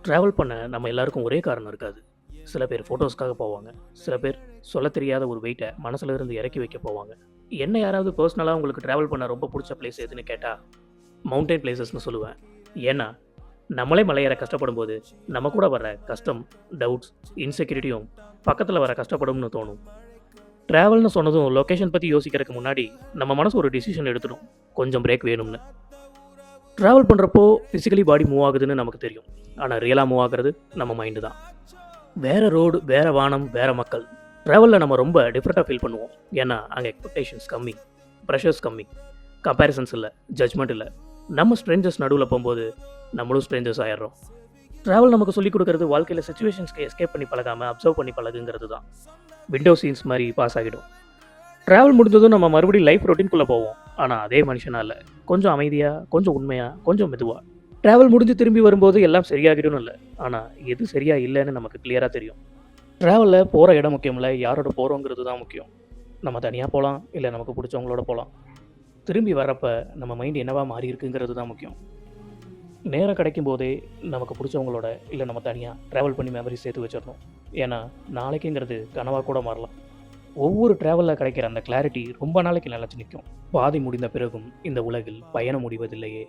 Travel பண்ண நம்ம எல்லாருக்கும் ஒரே காரணம் இருக்காது. சில பேர் ஃபோட்டோஸ்க்காக போவாங்க. சில பேர் சொல்லத் தெரியாத ஒரு வெயிட்ட மனசுல இருந்து இறக்கி வைக்க போவாங்க. என்ன யாராவது பர்சனலா உங்களுக்கு ட்ராவல் பண்ண ரொம்ப புடிச்ச பிளேஸ் எதுன்னு கேட்டா, மவுண்டன் பிளேஸஸ்ன்னு சொல்லுவேன். ஏன்னா, நம்மளே மலையேற கஷ்டப்படும்போது, நம்ம கூட வர கஷ்டம், டவுட்ஸ், இன்செக்யூரிட்டியும் பக்கத்துல வர கஷ்டப்படும்னு தோணும். ட்ராவல்னு சொன்னதும் லொகேஷன் பத்தி யோசிக்கிறதுக்கு முன்னாடி, நம்ம மனசு ஒரு டிசிஷன் எடுத்துடும். கொஞ்சம் பிரேக் வேணும்னு. ட்ராவல் பண்ணுறப்போ ஃபிசிக்கலி பாடி மூவ் ஆகுதுன்னு நமக்கு தெரியும். ஆனால் ரியலாக மூவ் ஆகுறது நம்ம மைண்டு தான். வேறு ரோடு, வேறு வானம், வேறு மக்கள். ட்ராவலில் நம்ம ரொம்ப டிஃப்ரெண்ட்டாக ஃபீல் பண்ணுவோம். ஏன்னா அங்கே எக்ஸ்பெக்டேஷன்ஸ் கம்மி, ப்ரெஷர்ஸ் கம்மி, கம்பேரிசன்ஸ் இல்லை, ஜட்ஜ்மெண்ட் இல்லை. நம்ம ஸ்ட்ரேஞ்சர்ஸ் நடுவில் போகும்போது நம்மளும் ஸ்ட்ரேஞ்சர்ஸ் ஆயிடுறோம். ட்ராவல் நமக்கு சொல்லிக் கொடுக்குறது வாழ்க்கையில் சுச்சுவேஷன்ஸ்க்கு எஸ்கேப் பண்ணி பழகாமல் அப்சர்வ் பண்ணி பழகுங்கிறது தான். விண்டோ சீன்ஸ் மாதிரி பாஸ் ஆகிடும். ட்ராவல் முடிஞ்சதும் நம்ம மறுபடியும் லைஃப் ரொட்டீன்குள்ளே போவோம். ஆனால் அதே மனுஷனாக இல்லை. கொஞ்சம் அமைதியாக, கொஞ்சம் உண்மையாக, கொஞ்சம் மெதுவாக. ட்ராவல் முடிஞ்சு திரும்பி வரும்போது எல்லாம் சரியாகிடும்னு இல்லை. ஆனால் எது சரியா இல்லைன்னு நமக்கு கிளியராக தெரியும். ட்ராவலில் போகிற இடம் முக்கியம் இல்லை, யாரோட போகிறோங்கிறது தான் முக்கியம். நம்ம தனியாக போகலாம், இல்லை நமக்கு பிடிச்சவங்களோட போகலாம். திரும்பி வரப்போ நம்ம மைண்ட் என்னவா மாறி இருக்குங்கிறது தான் முக்கியம். நேரம் கிடைக்கும் போதே நமக்கு பிடிச்சவங்களோட இல்லை நம்ம தனியாக ட்ராவல் பண்ணி மெமரி சேர்த்து வச்சிடணும். ஏன்னா நாளைக்குங்கிறது கனவாக கூட மாறலாம். ஒவ்வொரு ட்ராவலில் கிடைக்கிற அந்த கிளாரிட்டி ரொம்ப நாளைக்கு நிலச்சி நிற்கும். பாதை முடிந்த பிறகும் இந்த உலகில் பயணம் முடிவதில்லையே.